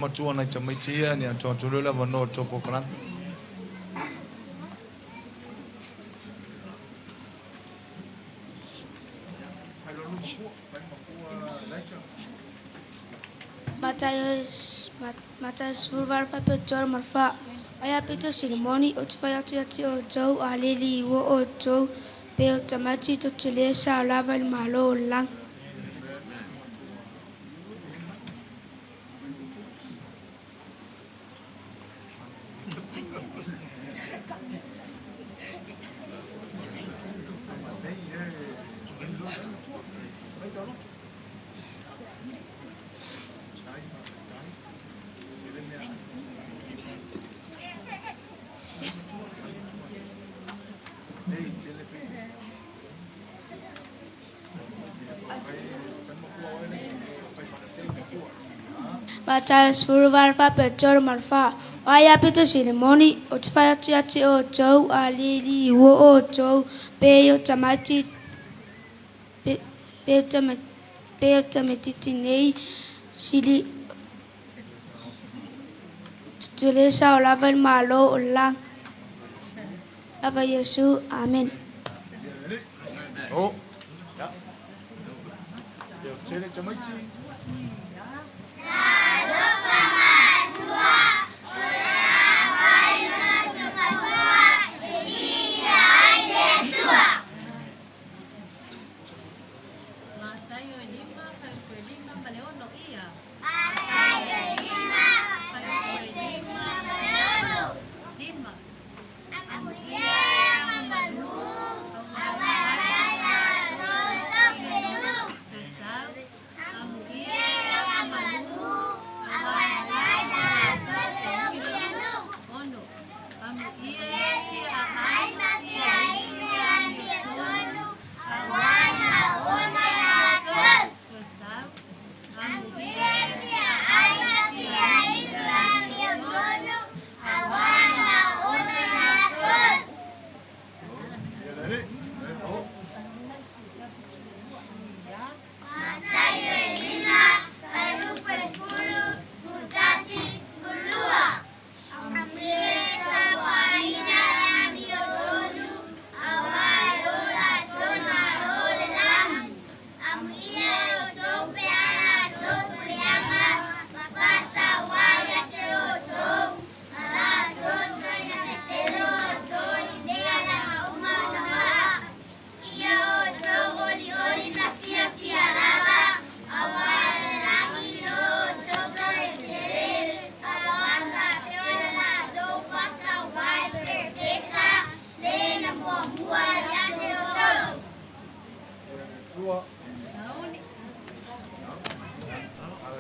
Matua na chamaitia ni atotolela vano toko kran. Matthias Fulvar Pachor Marfa. Aya pito ceremony otfaya tiati o Joe aleli wo o Joe pe tamachi to chilesa lava el malo lang. Matthias Fulvar Pachor Marfa. Aya pito ceremony otfaya tiati o Joe aleli wo o Joe pe tamachi pe tamatiti nei sili chilesa lava el malo lang. Lava Yesu, amen. Oh. Ya. Yo chele chamaichi.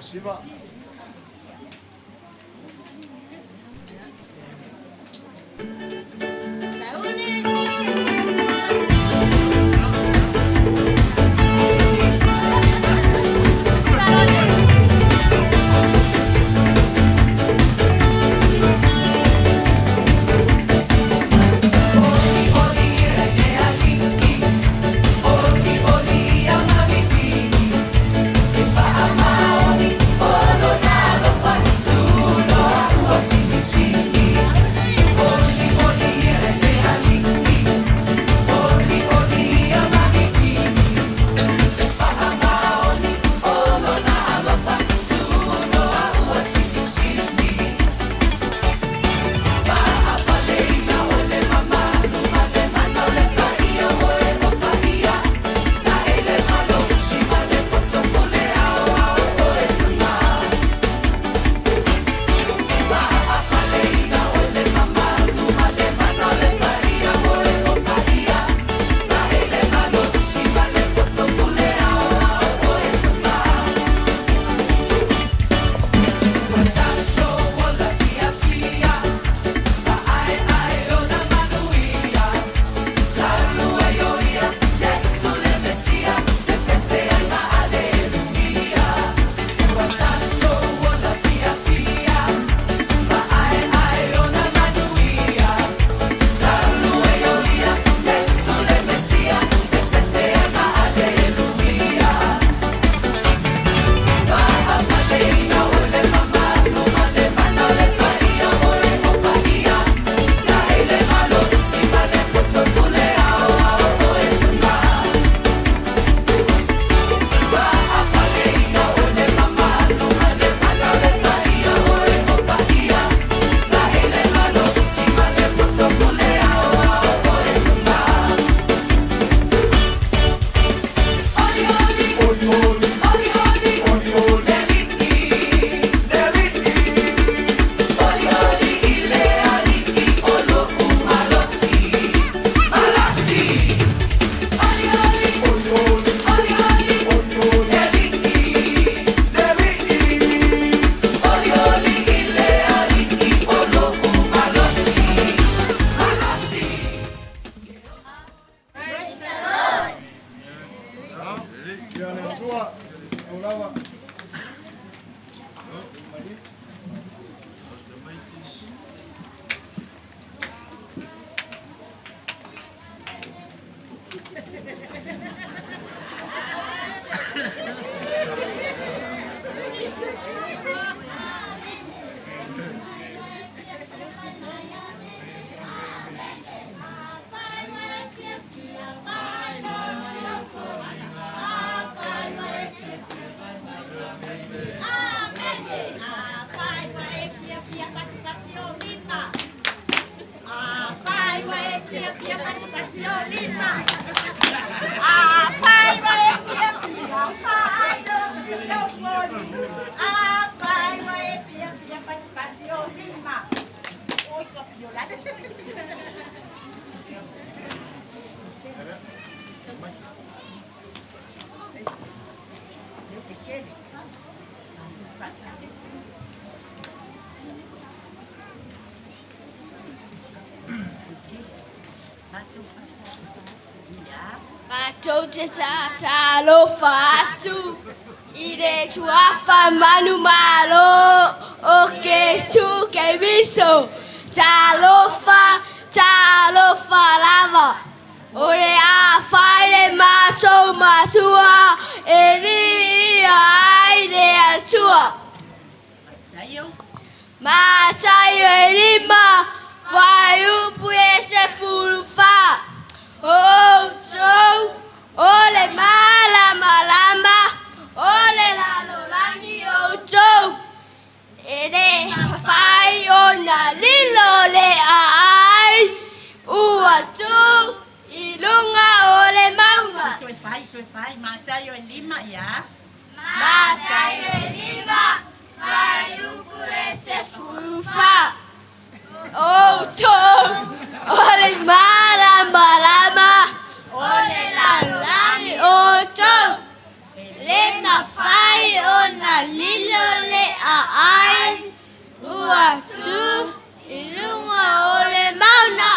Shiva. Oh Jojeta lo fatu. Ide chuafa manu malo. Oke su ke biso. Talofa lava. Ore a fare maso masua. Evi aide atua. Matayo elima. Fayu puese fulfa. Oh, so. Ole mala malamba. Ole la lorani ojo. Ede fai ona lilo le ai. Uatu ilunga ole mauna. Chơi phái mà chơi rồi lima ya. Matayo elima. Fayu puese fulfa. Oh, so. Ole mala malamba. Ole la lorani ojo. Lena fai ona lilo le ai. Uatu ilunga ole mauna.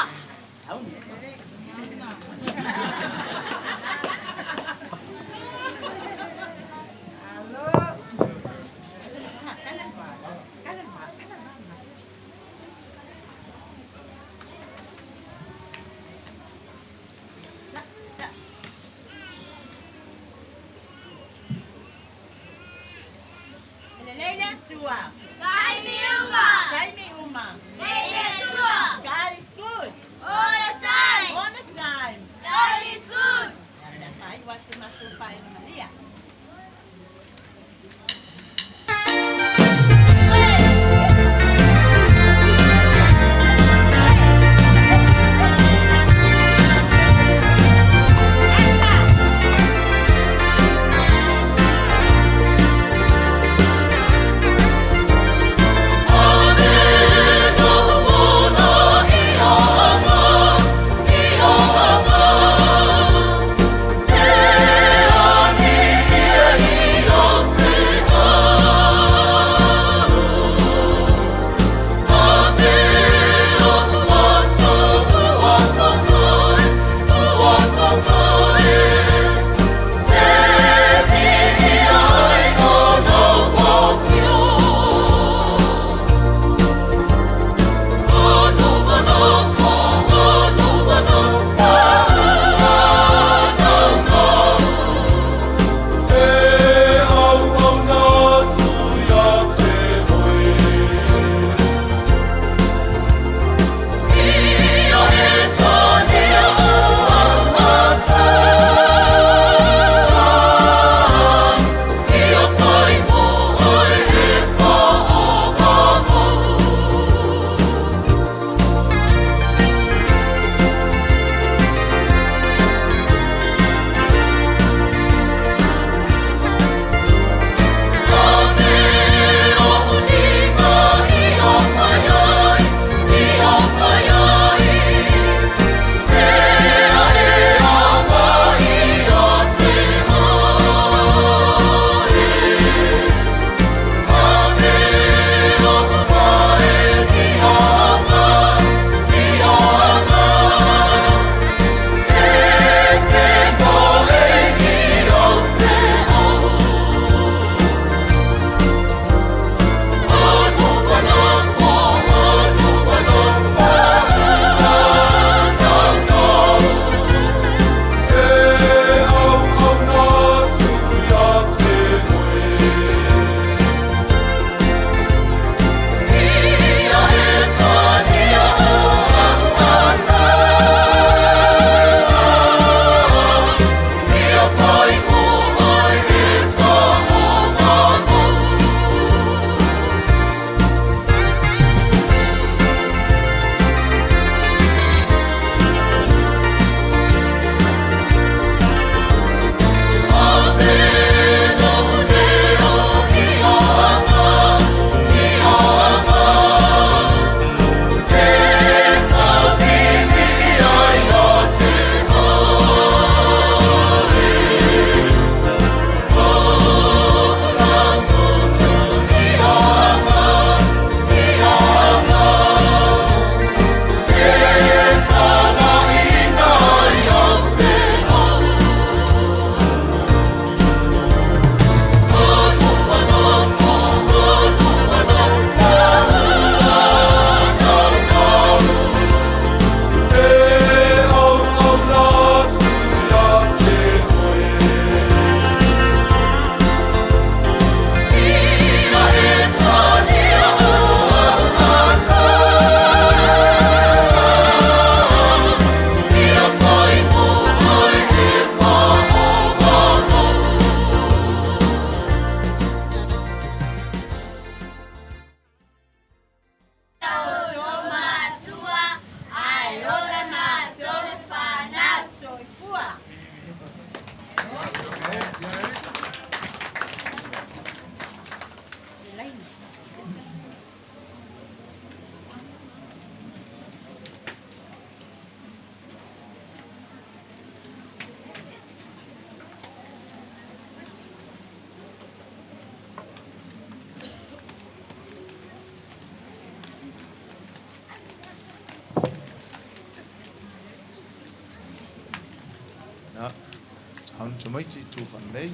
mấy chị chủ phần đấy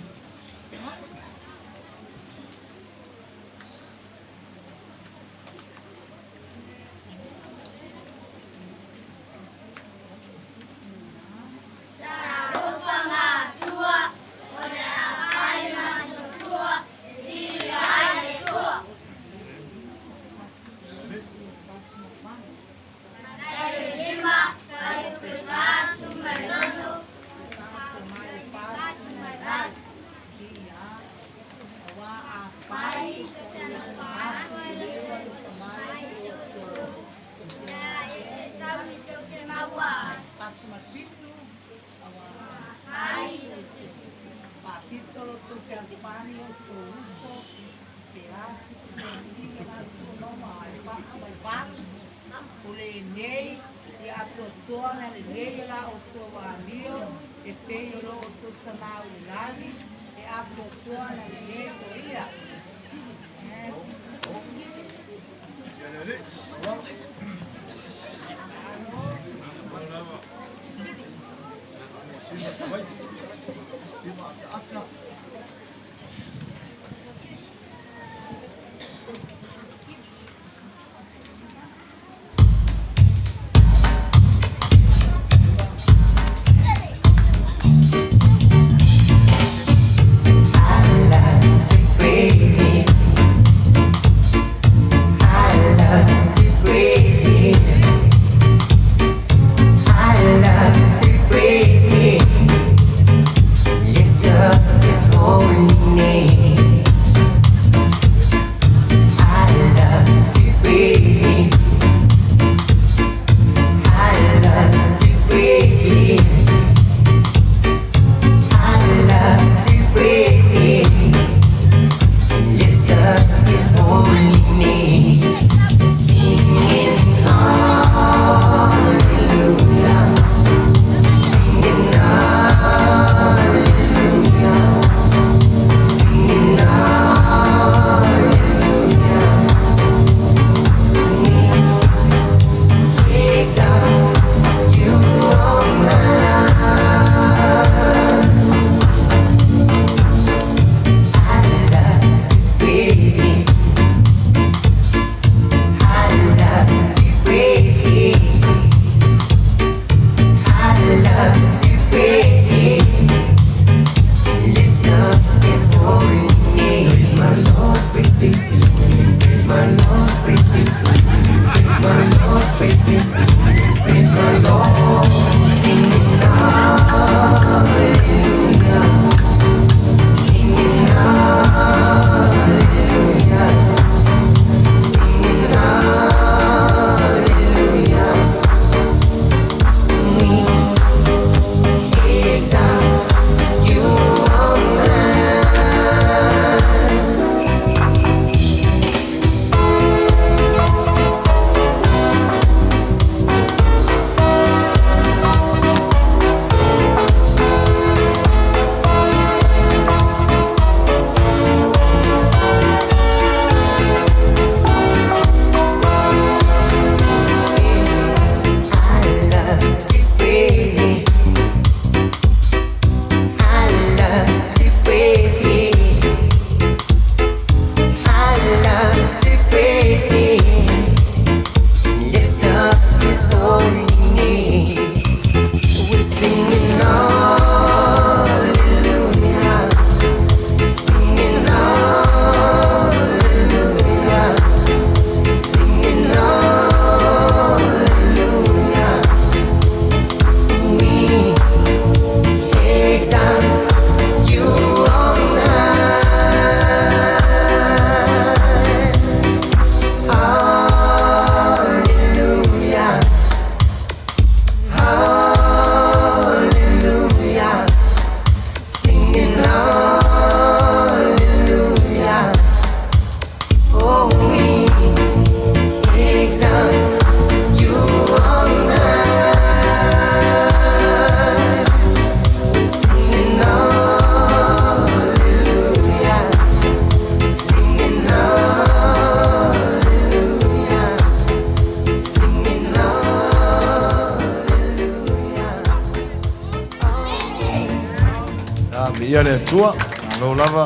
ia le tua lo lava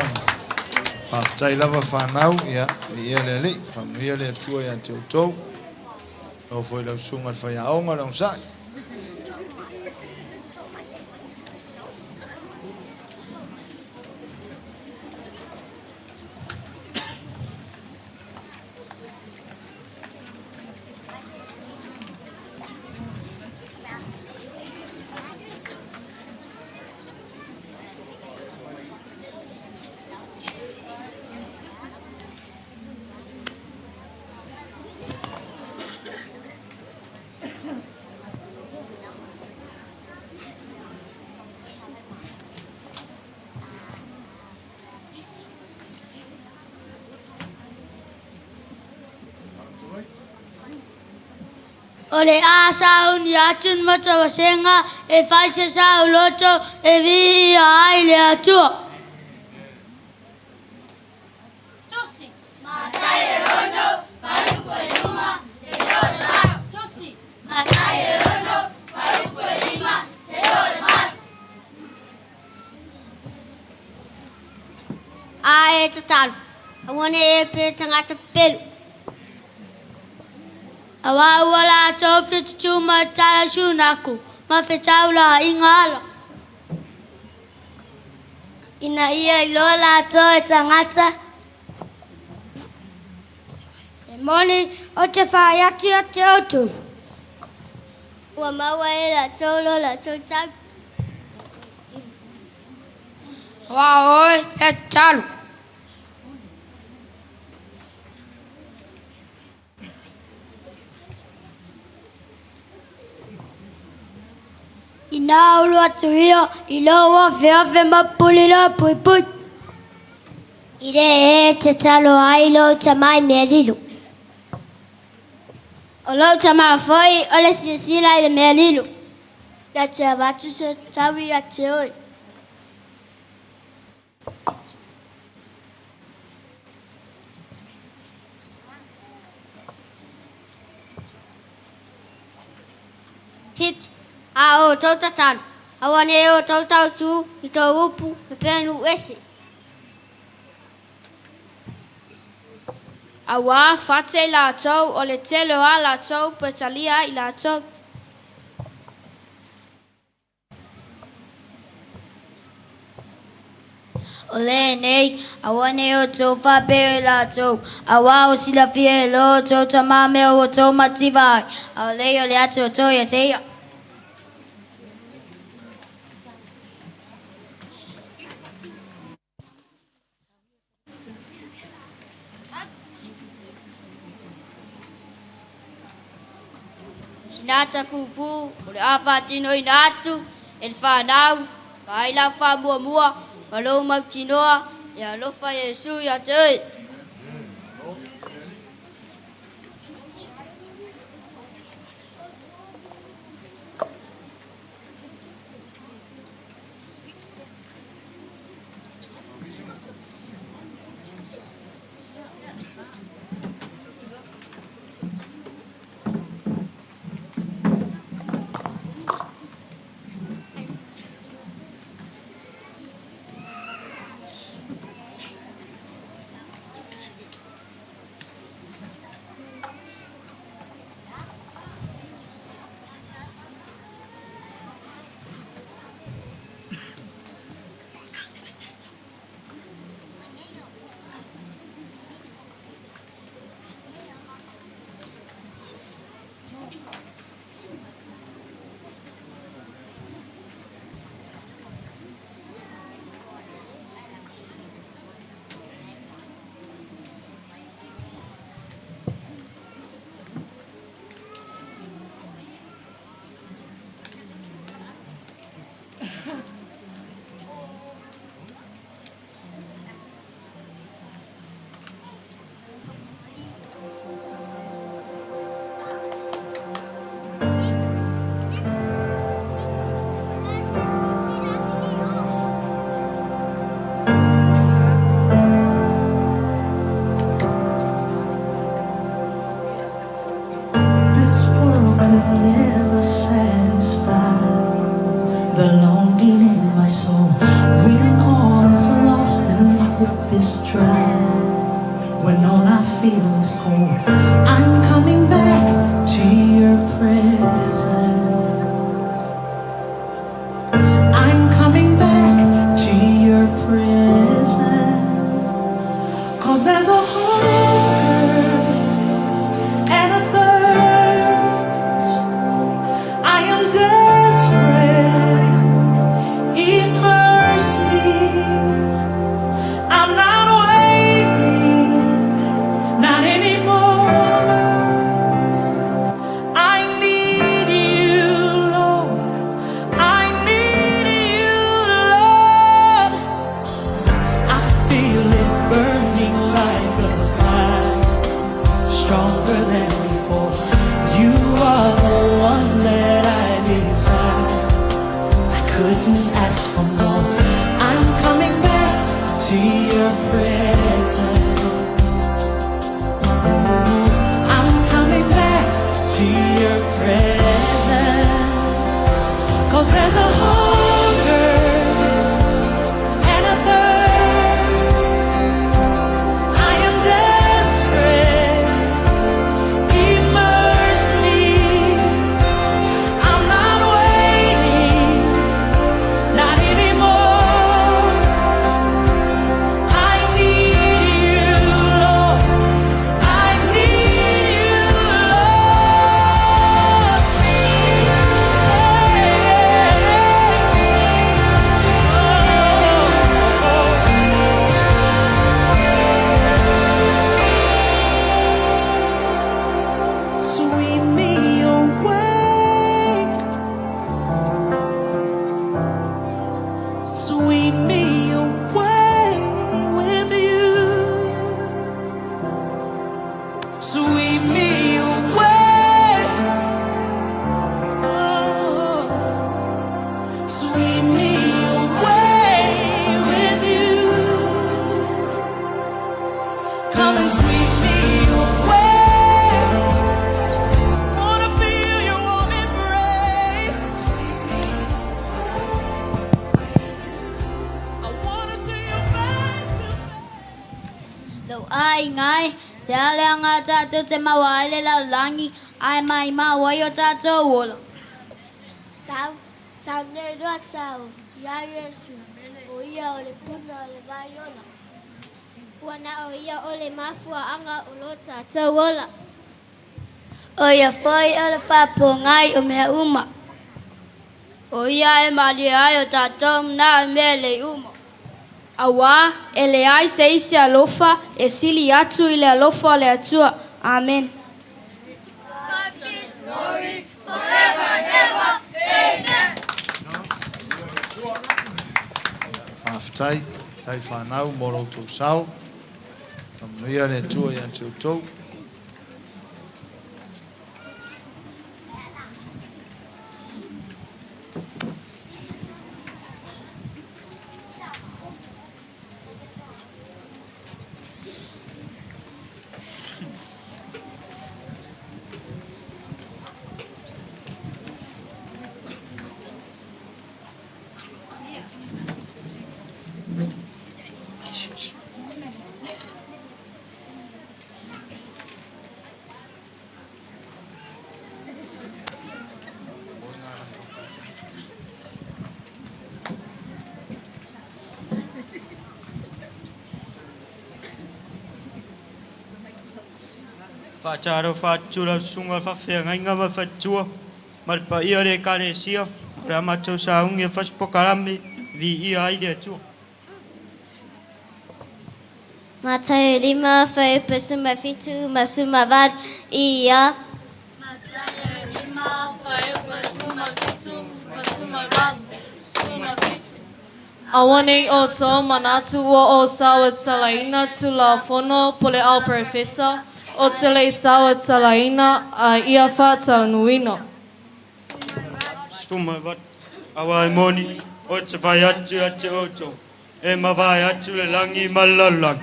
pa tai lava whanau ia ia le li fa ia le tua ia te utou o foi lau sunga whai aonga lau sai O le a sau ni atun mata wasenga e fai se sau loto e vi ai le atua. Tosi. Masai e ono, faru po e luma, se o le mar. Tosi. Masai e ono, faru po e lima, se o le mar. A e tatalu, a wane e pe tangata pelu. Awa wala tope tuma tala shunaku mafetaula ingala ina ia lola to tangata emoni o te whaiati a te autu wa mawa e la tolo la tolta wa oi e talu ina ulu atu ia, ilo wa feafe mapulila pui pui. Ire e te talo ai lo tamai mea lilu. O lo tamai foi, o le sisila i le mea lilu. Ya te avatu se tawi ya te oi. Hit. A o tau tatan, a wane o tau tau tu, i tau upu, e penu ese. A wā whate la tau, o le telo a la tau, pe talia i la tau. O le nei, a wane o tau whapeo la tau, a wā o sila fie lo tau tamame o tau mativai, a le o le atu o tau ia te ia. Sinata pupu, o le awha tino i natu, e le whanau, vai lau wha mua mua, malou mau tinoa, e alofa Yesu ia tui. is dry, when all I feel is cold, I'm coming back to your presence. I'm coming back to your presence. 'Cause there's a hunger and a thirst. I am desperate. Immerse me. I'm not waiting, not anymore. I need you, Lord. I need you, Lord. I feel it burning like a fire, stronger than before. You are the one that I desire. I couldn't ask for more. I'm coming back to your presence. I'm coming back to your presence. 'Cause there's a hunger and a thirst. I am desperate. Immerse me. I'm not waiting, not anymore. I need you, Lord. I need you, Lord. Sweep me away. Sweep me away with you. Sweep me away. Oh, sweep me away with you. Come and sweep me away. Wanna feel your warm embrace. I wanna see your face. Lâu ai ngay sẽ là ngã cha cho thế mà vài lẽ là lăng ai mai mà vài ở cha cho vô là Sao? Sao nên đoạt sao? Ya Yesu. Oya ole puna ole bayona. Wana oia ole mafua anga ulota tawala. Oya foi ole papo ngai o mea uma. Oya e mali ai o tatom na mele uma. Awa ele ai se isi alofa e sili atu ile alofa le atua. Amen. Whawhitai, tai whanau, moro tō sau. Ka muia le tua ia tō tō. Whātaro whātura sunga whawhia ngainga wa whātua. Maripa ia re kare sia. Rama tau sa unge whaspokarami vi ia aide atua. Matai lima fai pesuma fitu masuma vad ia. Matai lima fai pesuma fitu masuma vad suma fitu. Awane o tō manatu o sawa talaina tu la fono pole au perfita. O tele sawa talaina a ia whātau nuino. Suma wat awa e moni. O te whai atu ate oto. E mawai atu le langi malalang.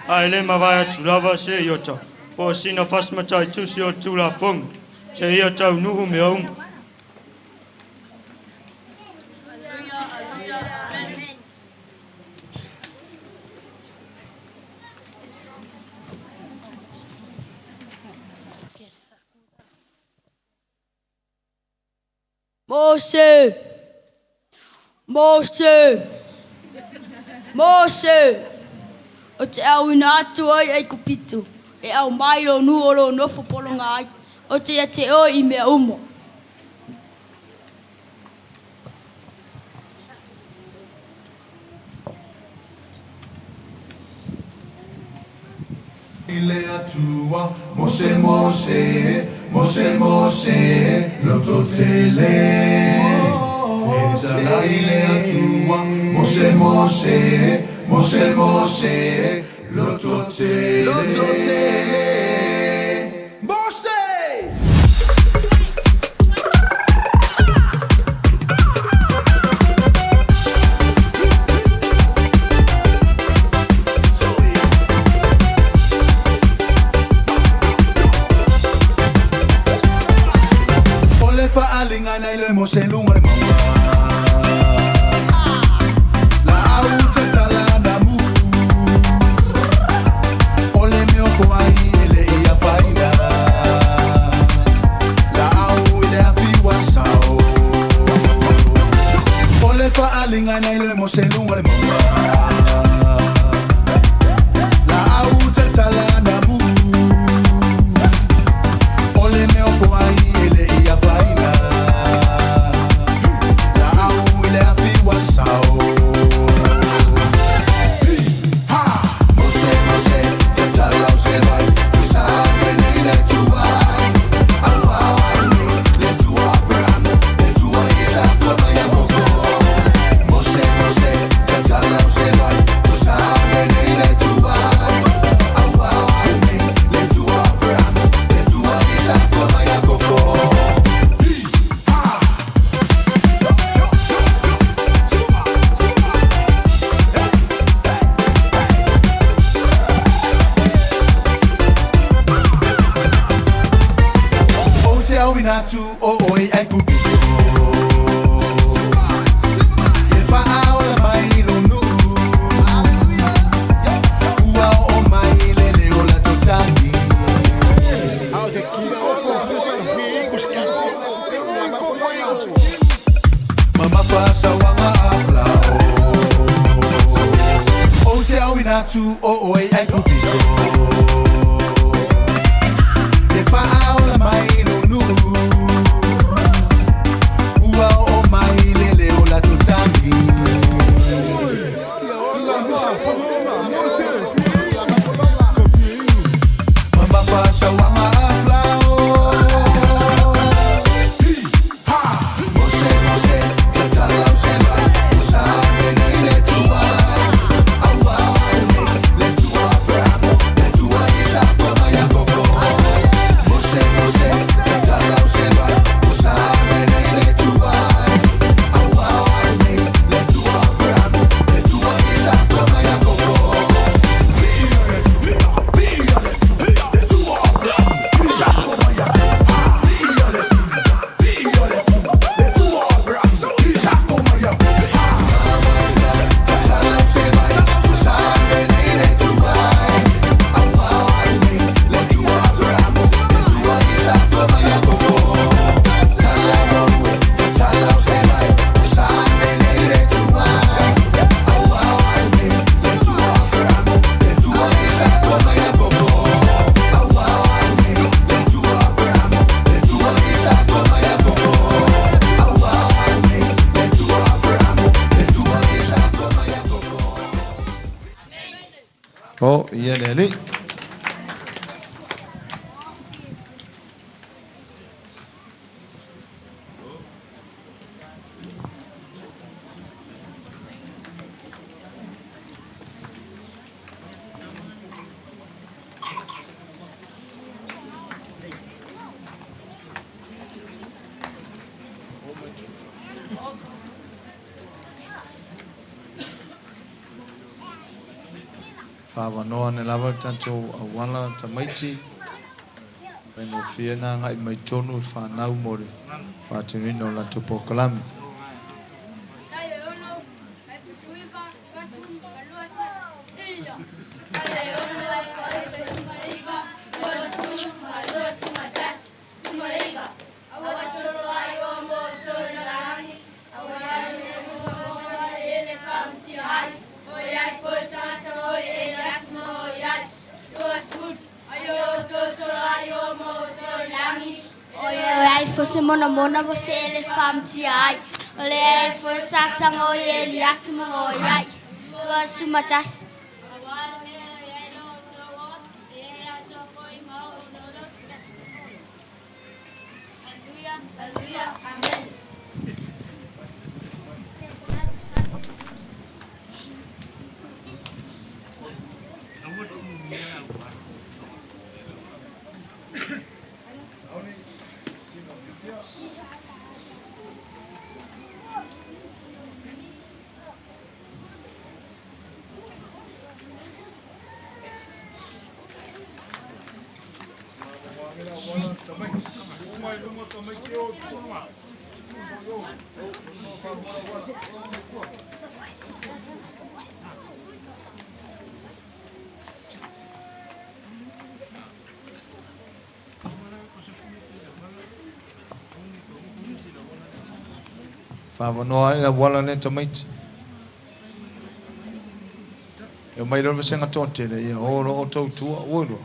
Ai le mawai atu rawa se iota. Po sina whasmatai tusi o tula fong. Se ia tau nuhu me aunga. Mose. Mose. Mose. O te au ina atu ai ai kupitu. E au mailo nuolo nofo polonga ai. O te ia te o I mea umo. Ile atua, Mose Mose, Mose Mose, lototele. Etala ile atua, Mose Mose, Mose Mose, lototele. Lototele. Mose! Alingana ile Mose lungare mama la au tala na mu ole me o ai ele ia faina la au ile afi wasao ole fa alingana ile Mose lungare mama la au tala na mu ole me o ai ele ia faina tu o oi ai kupito e fa aula mai no nu ua o mai lele o la totangi mama pasa wanga afla o se au ina tu o oi ai kupito e fa aula mai no nu Oh, iya lele. Fawa noa ne lava tanto awala tamaiti. Peno fiena ngai mai tonu whanau mori. Whatunino la tupo kalami. Awa langi. Oia ai fo se mona mona vo se ele famti ai. Ole ai fo tatanga o ele atu mo oia. Tua sumatas. Hallelujah. Amen. Whawanoa ina wala ne tamaiti. E mai rova senga tōtele, ia oro o tautua uono.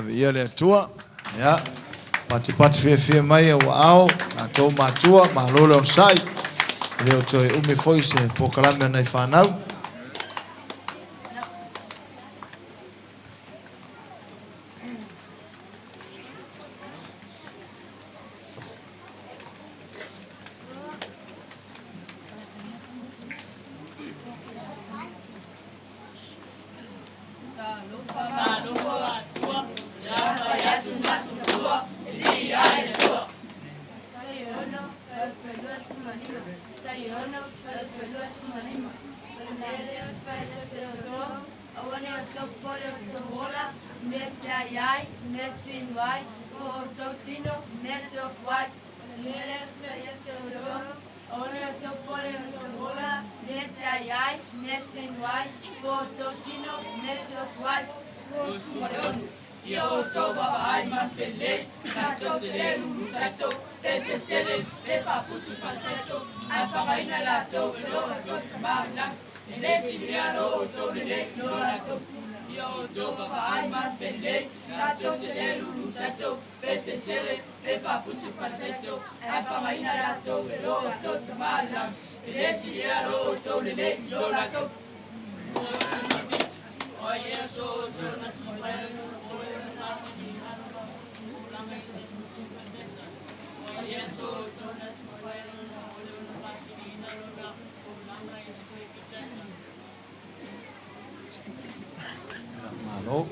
ia le tua. Ia. Pati fie mai o ao. A tō mātua. Mālo leo sai. Leo toi umi foi se pokalame nei whanau.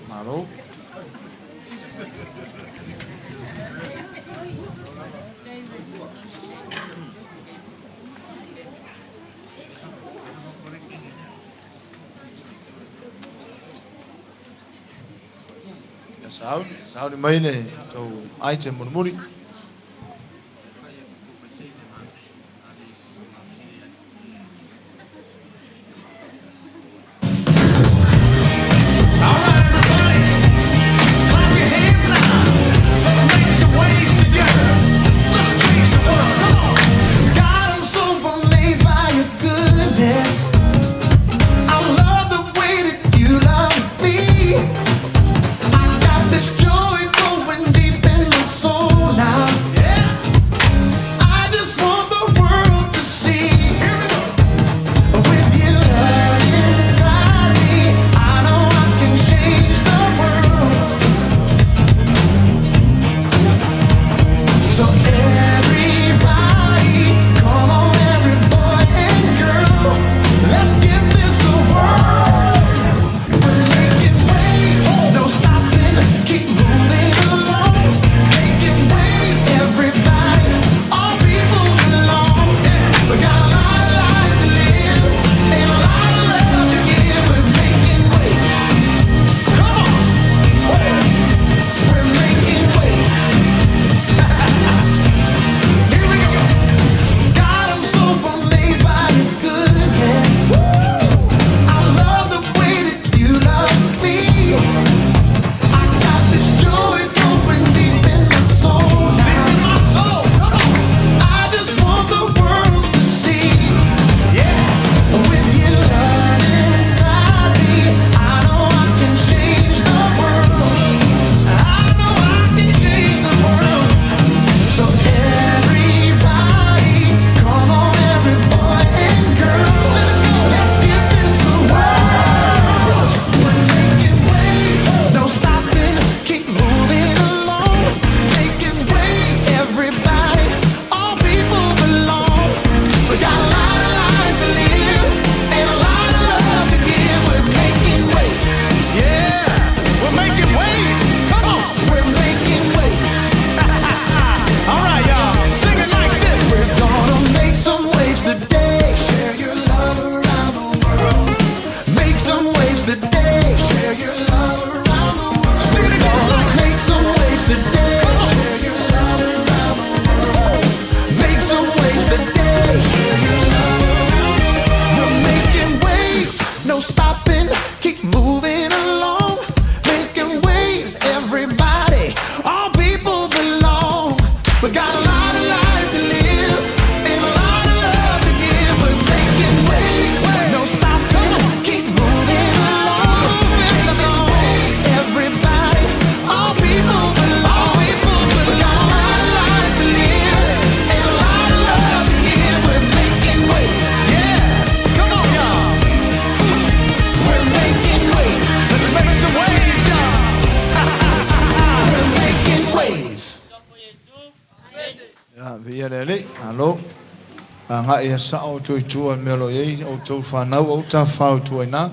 Malo. Ya sao ni mai le to item muri. This joy flowing deep in my soul now. via le alo nga ia sa o tu tu melo ye o tu fa na o ta fa tu na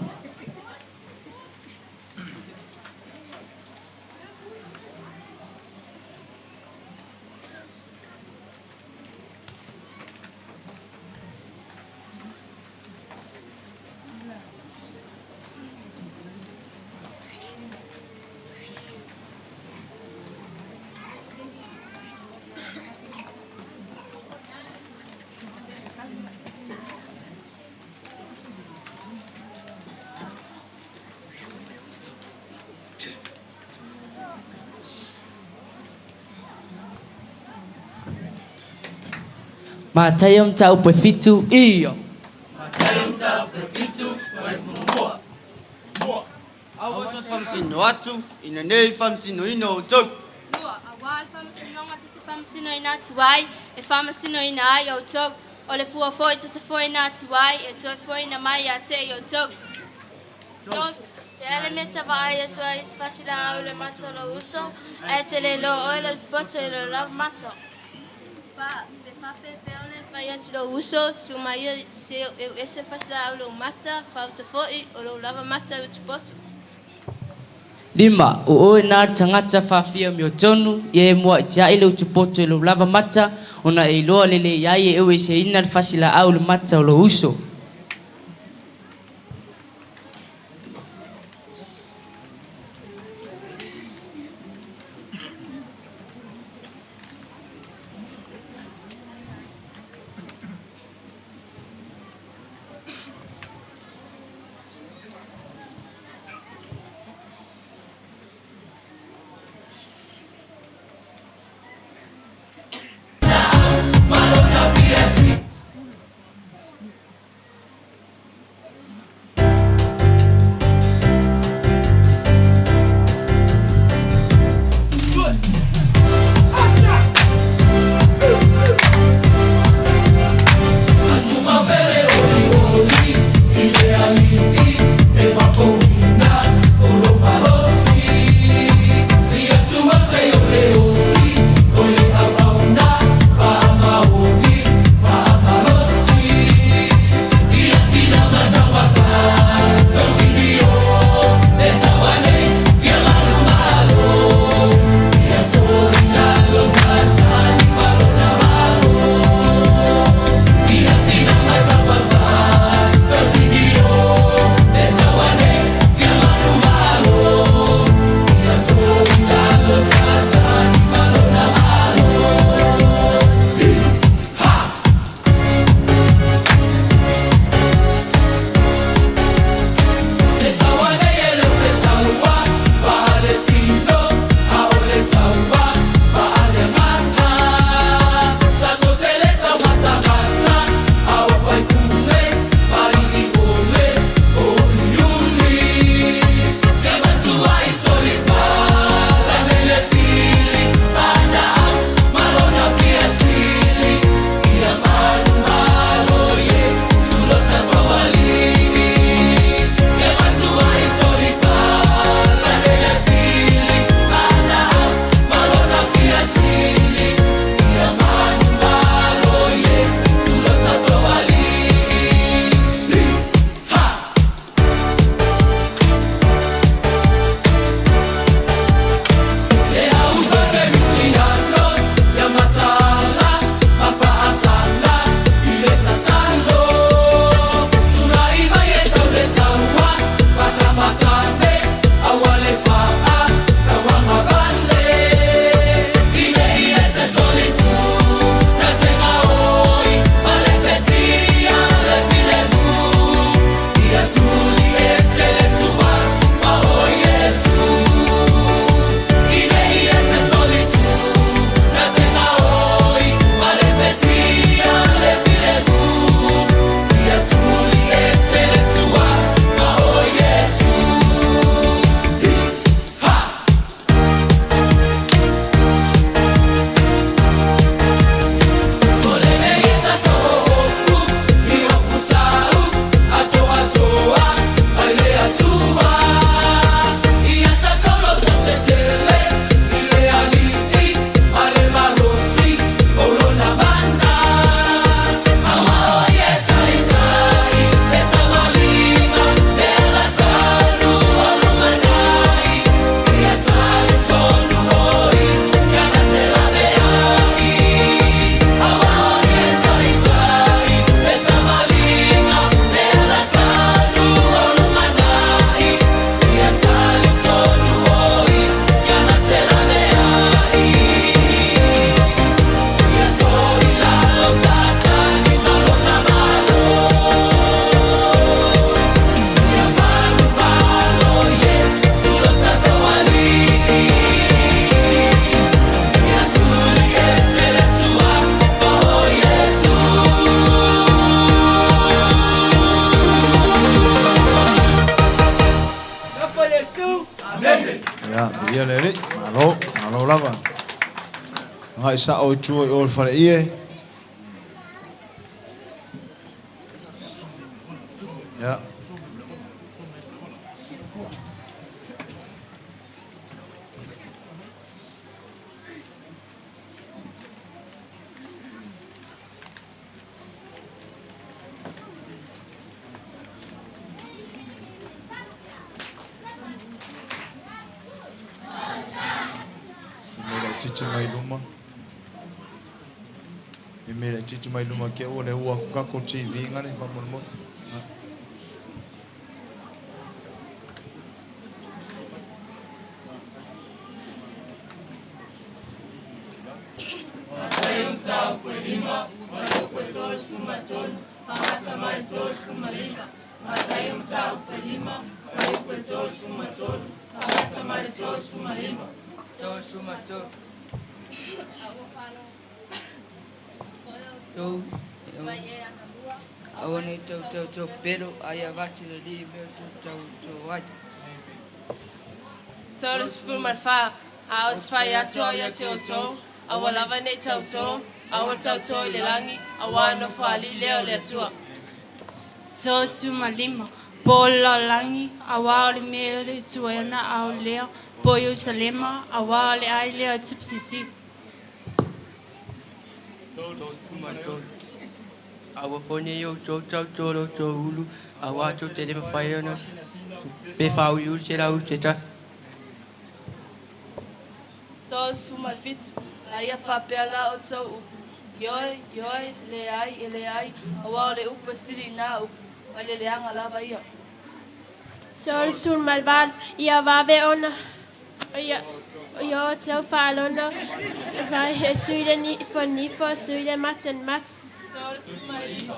Matayom tau pefitu iyo. Matayom tau pefitu foi mua. Mua. Awo famsino watu inanei famsino ino tok. Mua awal famsino ngati famsino ina tuai e famsino ina yo tok ole fua foi te foi na tuai e to foi na mai ate yo tok. Tok Sele mesa vai e tuai fascila ole masolo uso e tele lo ole botelo la maso. Fa Fai atu lo uso, tu mai se esse faz lá o mata, falta foi o lava mata o tupoto. Lima, o nar tangata fafia mio tonu, ye mo tia ile utupoto lo lava mata, ona e loa lele yae ewe se inar fasila au lo mata o lo uso. Ya, ia le le. Malo lava. Ngai sa o tu o fale ie. Ya. Titi mai luma. Mele titi mai luma ke o le ua ka ko TV ngani fa mo. Awane tau pero aya vatu li meu tau ai. Todos for my fa. Aus fa ya te oto. Awalava ne tauto. Awal tauto le langi. Awana fa li leo le tua. Tosu malima. Polo langi. Awali mele tuena au leo. Poyo salema. Awali ai leo tupsisi. Awa fone yo tau hulu. Awa to te lema whaiana. Pe whau yu se rau se ta. Todos for my fit. Aya fa pela o so. Yoi, le ai. Awale upa siri na upa. Wale le anga lava ia. Todos malvado. Ia vave ona. Yo tau falona. Vai suida ni for suida mat. Todos for my lima.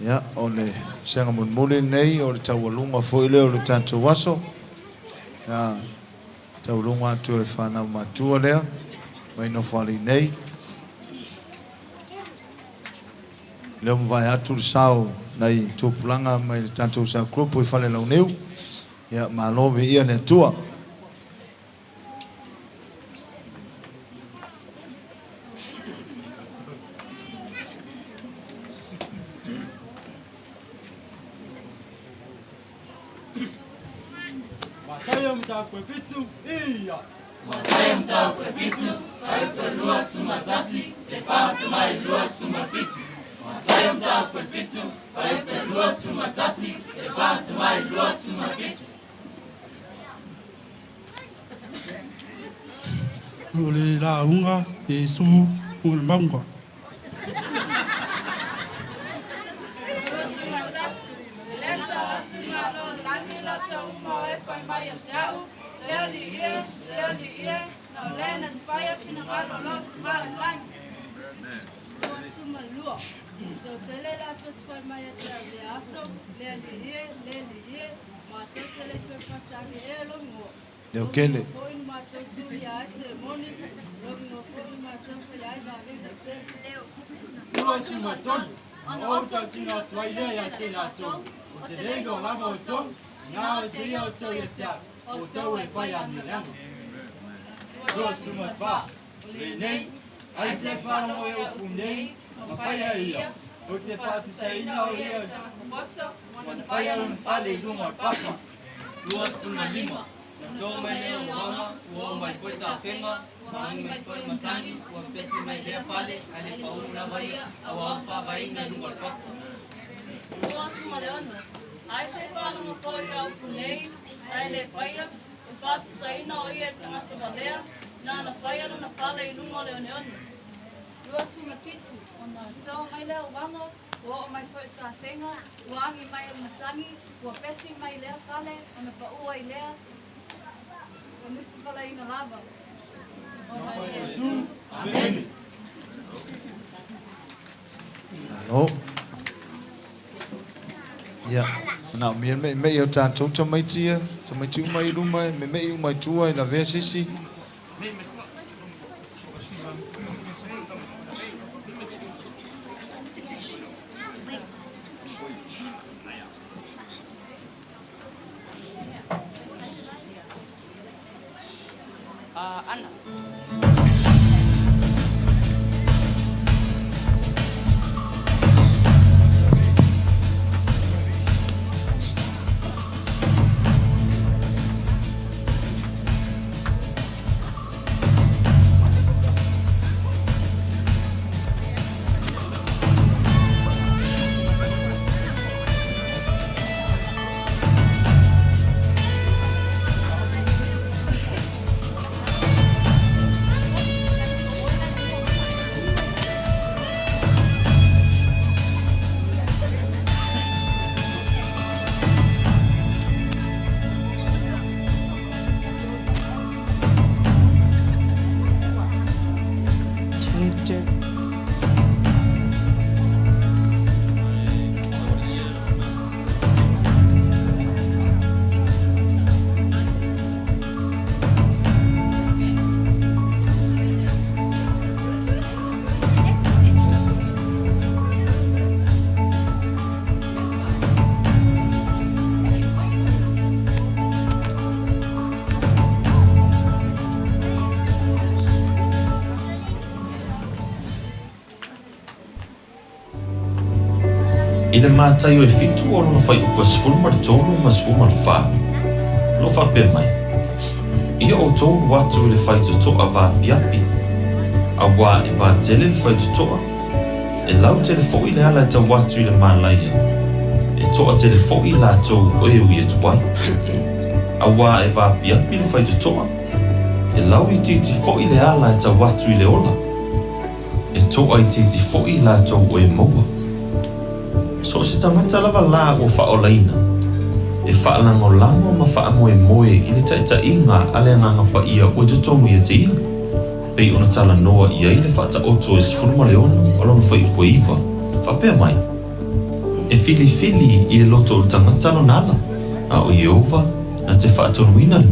Ya, ole senga mun nei o le taualunga foi leo le tātou waso. Ya, taulunga atu e whanau matua lea. Mai no whali nei. Leo mwai atu le sao nei tūpulanga mai le tātou sao grupo i whale lau neu. Ya, malowe ia le atua. Mataya mtakwe vitu iya. Mataya mtakwe vitu, aipe lua sumatasi, sepate mai lua sumafiti. Mataya mtakwe vitu, aipe lua sumatasi, sepate mai lua sumafiti. Ole la unga, Yesu, ule mangwa. Leo kele. O tatina twaile ya tina to. O te lego lava o to. Na o se o to ya tia. O to e vai a milano. Tua suma fa. Le nei. Ai se fa no e o kunei. Ma fai a ia. O te fa te sai na o ia. Ma fai a un fa le lunga papa. Lua suma lima. Tō mai leo wama, ua mai poita whenga, maangi mai whai matangi, ua pesi mai lea whale, ane pauna waia, awa awha wainga lunga pako. Lua suma leono. Ai se whāna ma whai au kunei, ai le whaia, e whātu saina o ia tangata walea, nā na whaia na whale I lunga leo neono. Lua suma pitu, o nā tau mai leo wanga, ua o mai whai tā whenga, ua angi mai o matangi, ua pesi mai lea whale, o na paua I lea, Muti wala ina lava. Amen. Hello. Ya, na me yo tātou tamaitia, tamaitiu mai ruma, me iu mai tua I na vesisi. Ana. I le mātai o e fitu o lona whai upa sifuru ma le tōru ma sifuru ma le whā. Lo whape mai. Ia o tōru atu le whai tutoa wā piapi. A wā e wā tele le whai tutoa. E lau tele fōi le ala tau watu I le mālaia. E toa tele fōi la tau oe ui e tuai. A wā e wā piapi le whai tutoa. E lau I titi fōi le ala tau watu I le ola. E toa I titi fōi la tau oe maua. So se tamata lava la o whaolaina. E whaalango ma whaamoe moe I le taita inga ale nganga pa ia o te tongu ia te ia. Pei ona tala noa ia I le whata oto e sifuruma leono o longa whai ua iwa. Whapea mai. e fili i le loto o le tangata no nala. A o Yehova na te whaatonuina le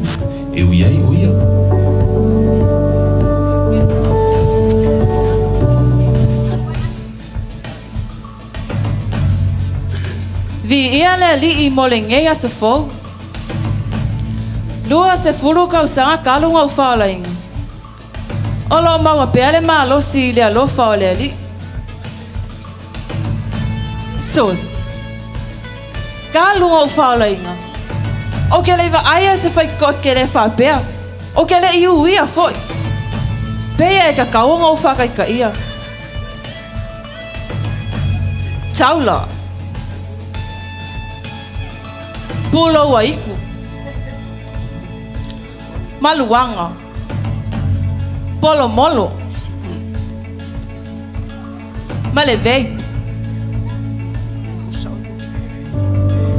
e uiai o ia. Vi ia le li I mo le ngei a se fou. Lua se furu kausanga kalunga u whaolainga. Olo maua pea le malosi le alofa o le li. So, kalunga u whaolainga. O ke leiva aia se whai koke le whapea. O ke le iu ia foi. Pea e ka kaunga u whakaika ia. Taula. Pulo wa iku. Maluanga. Polo molo. Malevei.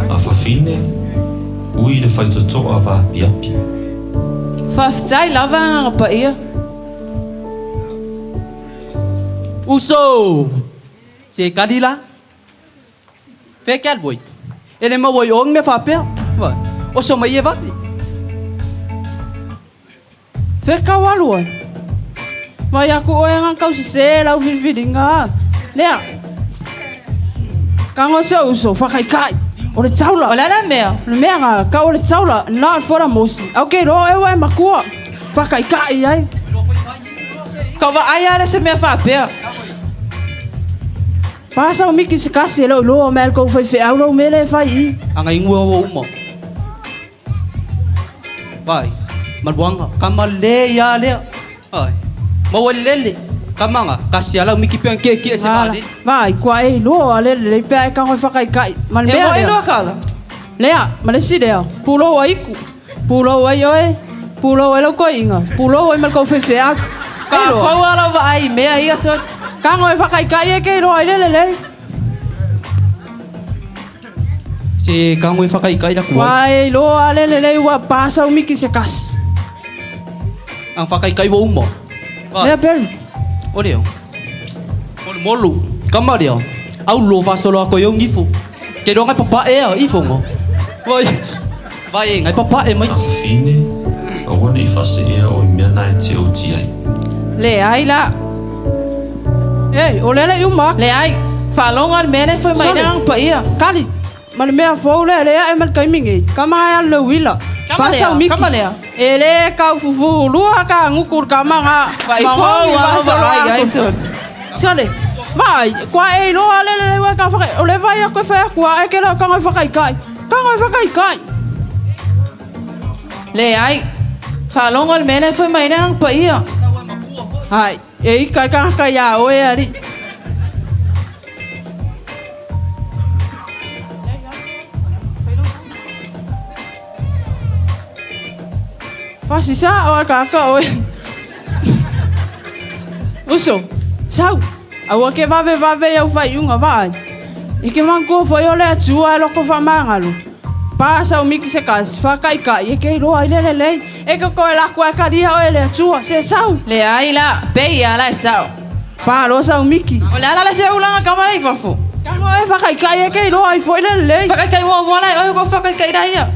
A whawhine, ui le whaitoto a wā piapi. Whawhitai lava nga pa ia. Uso! Se kadila? Fekel boy. Ele ma boy ong me whapea. O so mai e wapi. Wheka walu ai. Mai aku o e ngakau se lau whiwhiringa. Lea. Kango se uso, whakaikai. O le taula. O lana mea. Le mea nga, ka o le taula, na fora mosi. Au kei roa ewa e makua. Whakaikai ai. Ka wa ai ara se mea whapea. Pasa o miki se kasi e lau loa mea kou whai au lau mele e whai I. Anga ingua o umo. Vai. Maluanga. Kama le ya lea. Ai. Mawa lele. Kamanga. Kasi alau miki peang ke se madi. Vai, kua e loa lele le pea e kango whakaikai. Man E mea mo e loa kala. Lea, malesi lea. Pulo wa iku. Pulo wa ioe. Pulo wa lau ko inga. Pulo wa mal kou whai au. Ka whau ala wa ai mea ia so. Kango e whakaikai e kei roa lele le. Se kango e whakaikai la kuai. Wai loa lele le ua pasa o miki se kasi. Ang whakaikai wa umo. Lea peru. O leo. O le molu. Kama leo. Au lo fasolo ako yung ifu. Ke do ngai papa e a ifu ngo. Vai. Vai ngai papa e mai. A whawhine, a wana I whase ea o I mea nai te o ti ai. Le ai la. Ei, o lele iu mak. Le ai. Whalonga le mele foi mai nang pa ia. Kali. Mane mea fau le lea e mal kaimingi. Kama ai le wila. Pasa o miki. Kama lea. E le kau fufu lua ka ngukur kama nga. Vai fau ai ai so. Sale. Mai, kwa e loa lele wa ka whakai. O le vai a koe whai a kua e ke la kango e whakaikai. Kango e whakaikai. Le ai. Whalonga le mele foi mai nang pa ia. Hai, e I kai kaka ia o e ari. Fasi sa o kaka o e. Uso, sau. Awa ke vawe au whai unga vai. I ke manko whai o le atua e loko whamangalu. Pasa o miki se kasi, whakaikai, e kei roa I lele lei. E ka koe laku a karia o e le atua, se sau. Le ai la, pei ala e sau. Palo sa o miki. O le ala le fia ulanga kama nei fafu. Kango e whakaikai e kei roa I foi lele lei. Whakaikai mua mua lai, oi ko whakaikai rai ia.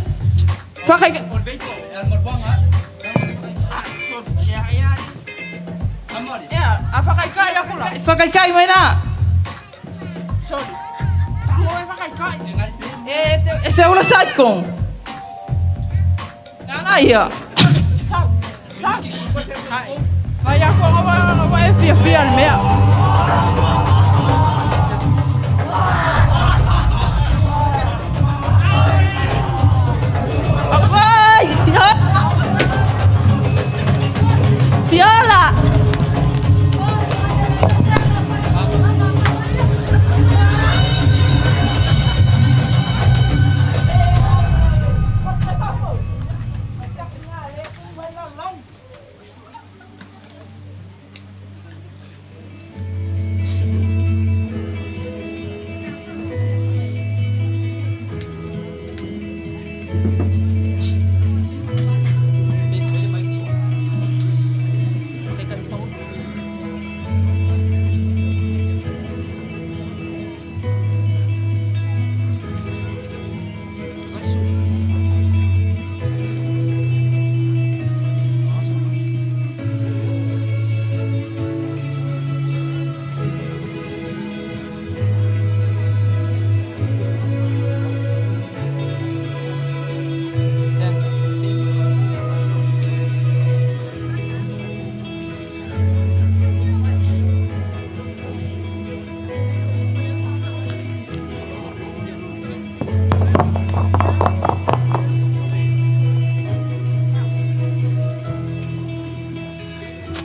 Whakaikai. A whakaikai a kula. Whakaikai mai na. Sorry. Kango e whakaikai. E te ula sai kong. Ngana ia. Sau. Vai a ko e fia le mea. Ai, Fiola.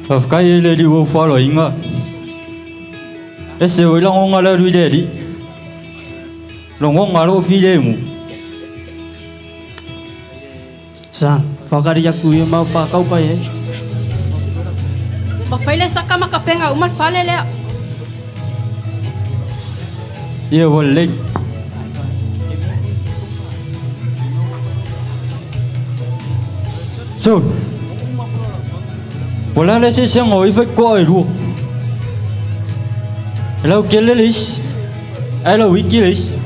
Afkai le di wo falo inga. Ese wo lang nga la ri di. Long nga ro fi le mu. San, fakari yaku ye mau pa kau pa ye. Ma faile saka makapenga umat fale le. Ye wo le. So. Wala le se sang oi fa ko ai ru. Hello kelelis. Hello wikilis.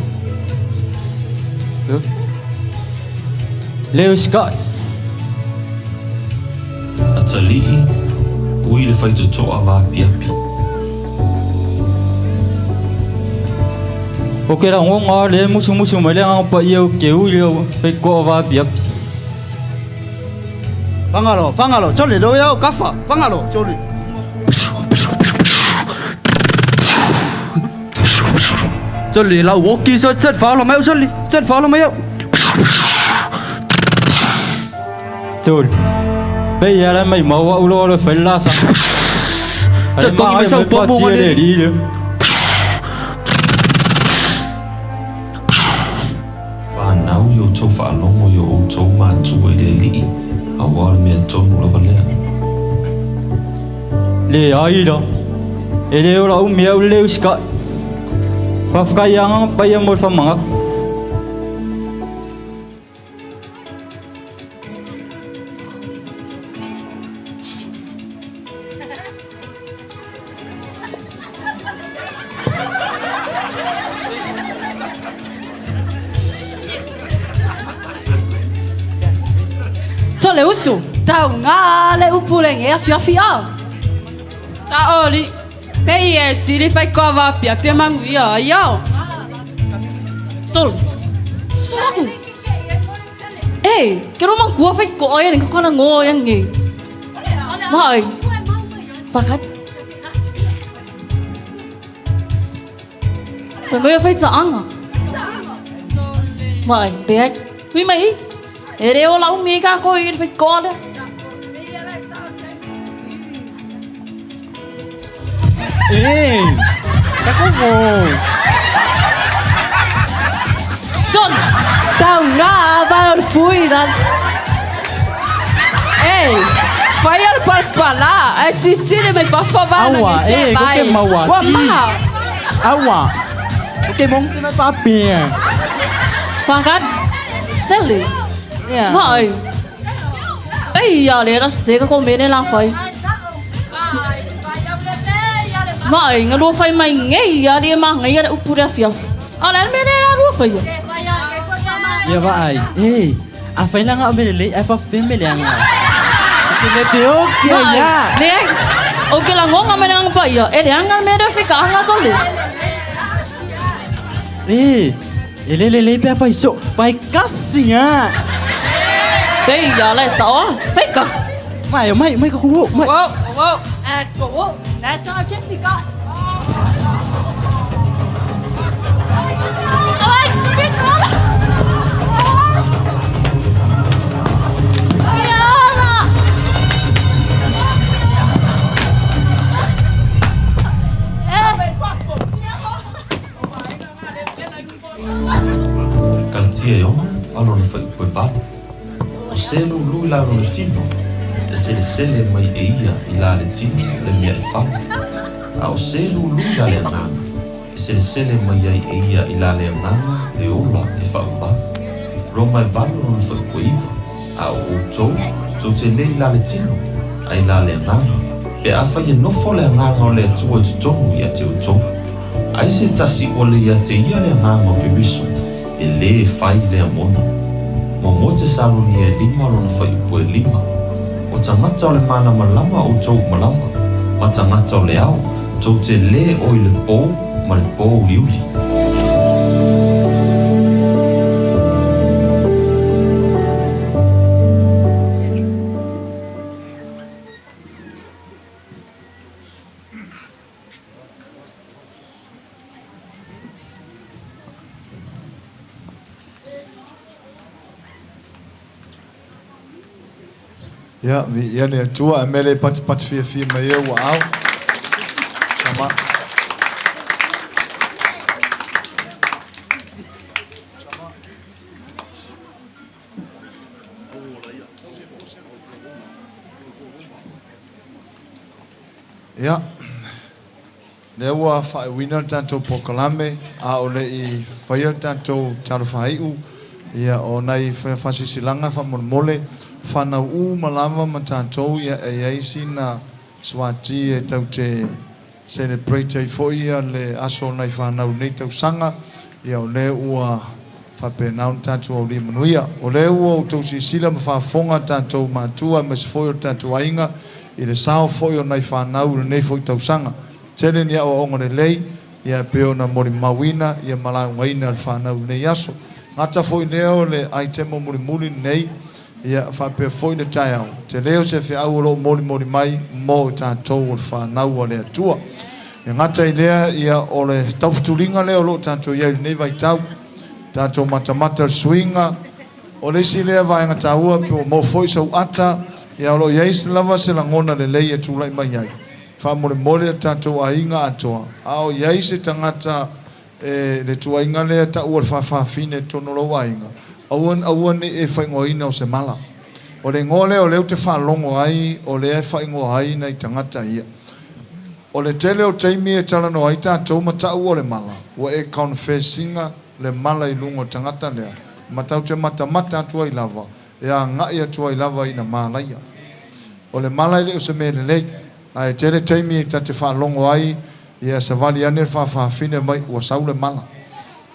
Leo Scott. Atali'i, ui le whai tutoa wā piapi. O ke rango ngā le musu mai le ngā pa ia o ke ui le whai koa wā piapi. Fangalo, chole lo yao kafa, fangalo, chole. Chole la woki so chat follow mai chole, chat follow mai. Chole. Bây giờ là mày mau vào lo phải la sao? Chặt con mày sao bỏ bung để đi nữa. Và nấu yo cho phá long yo cho mà chui để lý. Awal mẹ cho nó vào lên. Le ai đó? Ele ora mẹ le uska. Fa yang pa yang mo fa mangak. So le usu, tau ngā le upu le ngea fia. Sa oli, pei e siri fai koa wā pia mangu ia iau. Sol aku. Ke romang kua fai koa ia dengan kona ngō yang ngi. Mai, fakat. Sampai fai sa anga. Mai, dek, hui mai. Ere o lau mi ka ko ir fai ko da. Ta ko mo. John, tau na ba fui dan. Fire par pala, si me fa fa ba na ni se bai. Ko ke mawa. Wa ma. Awa. Ko ke mong se me pa pia. Fakat. Seli. Mai. Giờ để nó sẽ có con bé này làm phải. Mai ngã đua phải mày ngay giờ đi mà ngay giờ upu ra phía. Anh bé này là đua phải. Ya vai. A phải là ngã bên lấy, fa phim bên yang. Cái tiêu kia ya. Nè. Ok là ngon ngã bên yang phải ya. Để ngã bên đó phải cả ngã xong đi. Ele pe phải so, phải casting à. Bây giờ là sao? Phải cực. Mày có khu mày. Wow. Cổ. That's not Jessica. Ôi, biết nó. Kaltia yo, alo na fai poi va. O selo lui la no tino. E sele mai e ia i la le tino le mia i fa. A o selo lui la le nganga. E sele mai e ia i la le nganga le ola e fa va. Ro mai va no fai poi va. A o to te le la le tino. Ai la le nganga. E a fai no fo le nganga o le tua te tongu ia te o to. Ai se tasi o le ia te ia le nganga o ke biso. E le fai le amona. Mo te saloni e lima lona fai upo e lima. O tangata o le mana malama o tau malama. Ma tangata o le au, tau te le o i le pō, ma le pō liuli. Ya, vi ele tua mele pat fia mai eu au. Sama. Ya. Lewa fa winner tanto pokalame a ole I fire tanto tarfaiu ia onai fa sisilanga fa mole fa na malama matanto ia ai sina swati e taute celebrate for ia le aso nai fa na nei tau sanga ia ole ua fa pe na tanto o limuia ole ua to sisila fa fonga tanto matua mas foi tanto ainga I le sao foi o nai fa na nei foi tau sanga tele ni o ngone lei ia peo na mori mawina ia mala ngaina al fa na nei aso ngata foi leo le item muri nei ia fa pe foi le taiao te leo se fe au lo mori mai mo tanto fa na o le tua e ngata ilea ia o le tautulinga leo lo tanto ia nei vai tau tanto mata swinga o le sile vai ngata ua pe mo foi so ata ia lo yeis lava se la ngona le lei e tu lai mai ai fa mole tanto ainga atoa ao yeis tangata le tuainga le ta ua fa fine tono lo wainga awan e fa ngoina o se mala o le ngole o le te fa longo ai o le fa ngo ai nei tangata ia o le tele o taimi e tala no ai tanto mata o le mala o e confessinga le mala I lungo tangata le mata te mata tu ai lava ia nga ia tu ai lava ina mala ia o le mala le o se me le ai tele taimi ta te fa longo ai ia savali ane fa fine mai o saule mala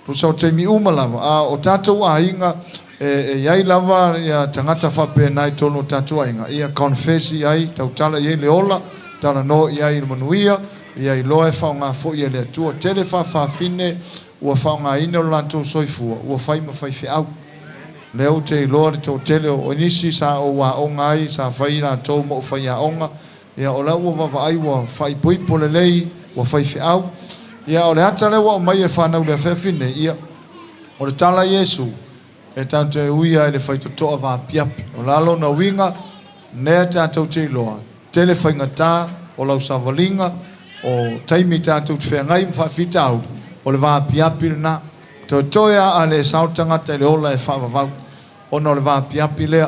tu sa taimi uma lava a o tato ainga iai lava ia tangata fa pe nai tono tato ainga ia confessi ai tautala ia le ola tala no iai manuia iai loe fa nga fo ia le tua tele fa fine o fa nga ino lanto soifua o fai ma fai fi au leo te lord to tele o nisi sa o wa o ngai sa fai na to mo fai a onga ia o la o va ai wa fai poi pole lei o fai fi au ia o le hata le wa mai e fa na le fe fine ia o le tala Yesu e tanto e uia e le fai to ava piapi o lalo na winga ne tanto te loa tele fai ngata o lau savalinga o taimi tanto te ngai fa fitau o le va piapi na to toia ale sautanga te le ola e fa va o no le va piapi le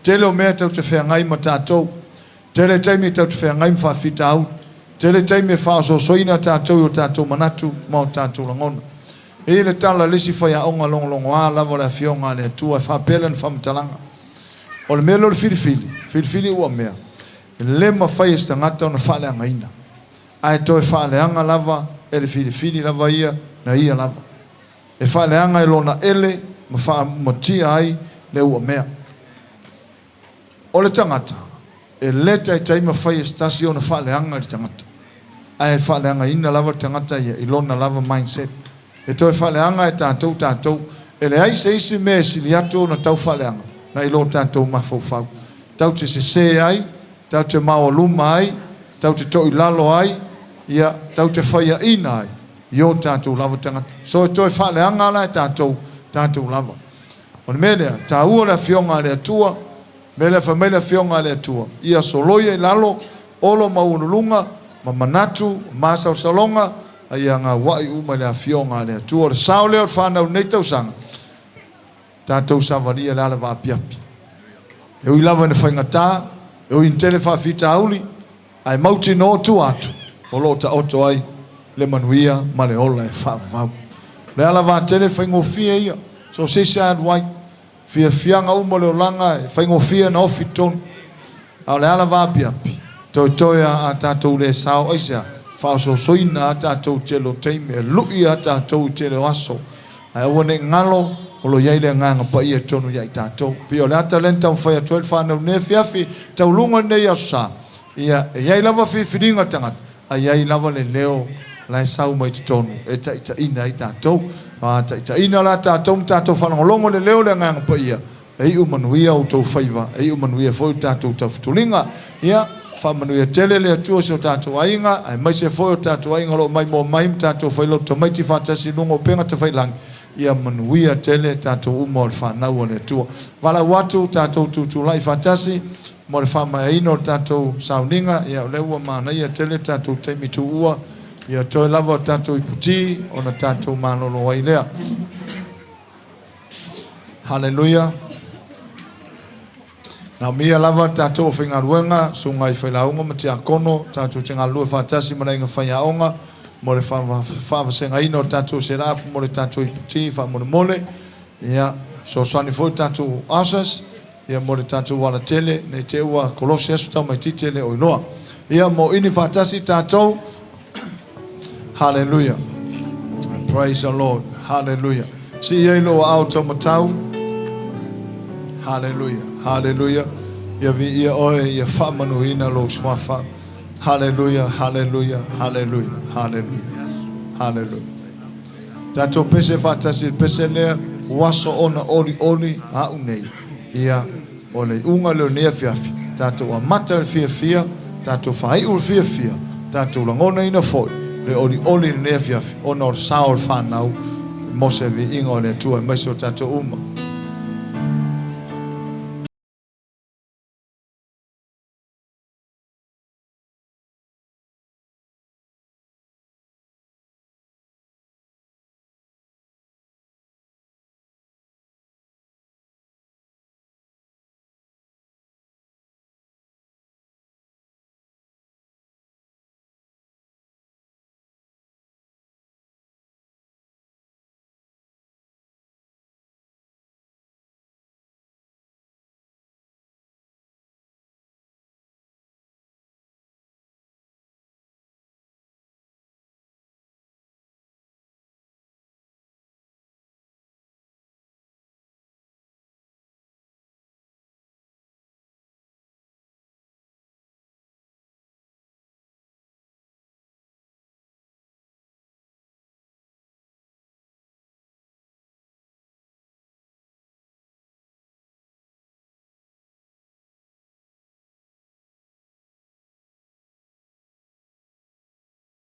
tele o me te ngai matato tele taimi te ngai fa fitau tele taimi fa so soina tato manatu mo tato langona e le tala lesi fa ya onga longo ala vola fionga le tua fa pelen fam talanga o le melo le filifili ua mea le ma fa esta ngata na fa le ngaina ai to fa le anga lava e le filifili lava ia na ia lava e fa le anga lona ele ma fa motia ai le ua mea o le tangata e leta e taima fa esta si ona fa le anga le tangata ai fa le anga ina lava tangata ia ilona lava mindset e toi fale anga e tātou e le ai se isi me si liato na tau fale anga na ilo tātou mafau tau te se ai tau te maua luma ai tau te toi lalo ai ia tau te whaia ina ai io tātou lava tangata so e toi fale anga la e tātou lava o le melea tā ua le fionga le atua me le famele fionga le atua ia soloia i lalo olo maunulunga ma manatu masau salonga ai nga wai uma le afionga le tua saule o fana nei tau sang tatou savalia la va piapi e ui lava ne faingata e ui intele fa fita auli ai mauti no tu atu o lo ta oto ai le manuia ma le ola e fa mau le ala va tele faingo fia ia so se sa wai fia fianga uma le langa e faingo fia no fiton au le ala va piapi toia a tatou le sao aisa fa so soina tatou telo teime lui tatou telo aso ai wone ngalo o lo yaile nganga pa ia tonu ya tatou pio la talenta fa 12 fa no ne fiafi tau lunga ne asa ia ia lava fi filinga tanga ai ai lava le leo la sau mai tonu e ta ina tatou ta ina la tatou fa longo le leo le nganga pa ia ei o manuia o tou faiva ei o manuia foi tatou tafutulinga ia fa manuia tele le tua so tatou ainga ai mai se foi tatou ainga lo mai mo mai tatou foi lo tomaiti fantasi lungo penga te fai lang ia manuia tele tatou mo fa na o le tua vala watu tatou tu lai fantasi mo le whamaeino tātou sauninga, ia o le ua mana ia tele tātou teimitu ua, ia toi lava o tātou i puti, o na tātou manolo wai lea. Hallelujah. Na mia lava tātou o whingaruenga, sunga i whailaunga ma te akono, tātou te ngā lua whātasi mana inga whaiaonga, mo le whaawasenga ino tātou se rapu, mo le tātou i puti, wha mole, ia, so swani fo tātou asas, ia mo le tātou wala tele, nei te ua kolosi asu tau mai titele o inoa. Ia mo ini whātasi tātou, hallelujah. Praise the Lord, hallelujah. Si ia ilo au tau matau, hallelujah, hallelujah. Ia vi ia oe, ia whamanuhina lo swafa, hallelujah, hallelujah, hallelujah, hallelujah, hallelujah. Tātou pese whātasi pese lea, waso ona oli a unei. Ia o le unga leo nea fiafi. Tātou a mata le fia, tātou whai ul fia, tātou langona ina foi, le oli le nea fiafi, ona o sao le whanau, mose vi inga o le tua, maiso tātou uma.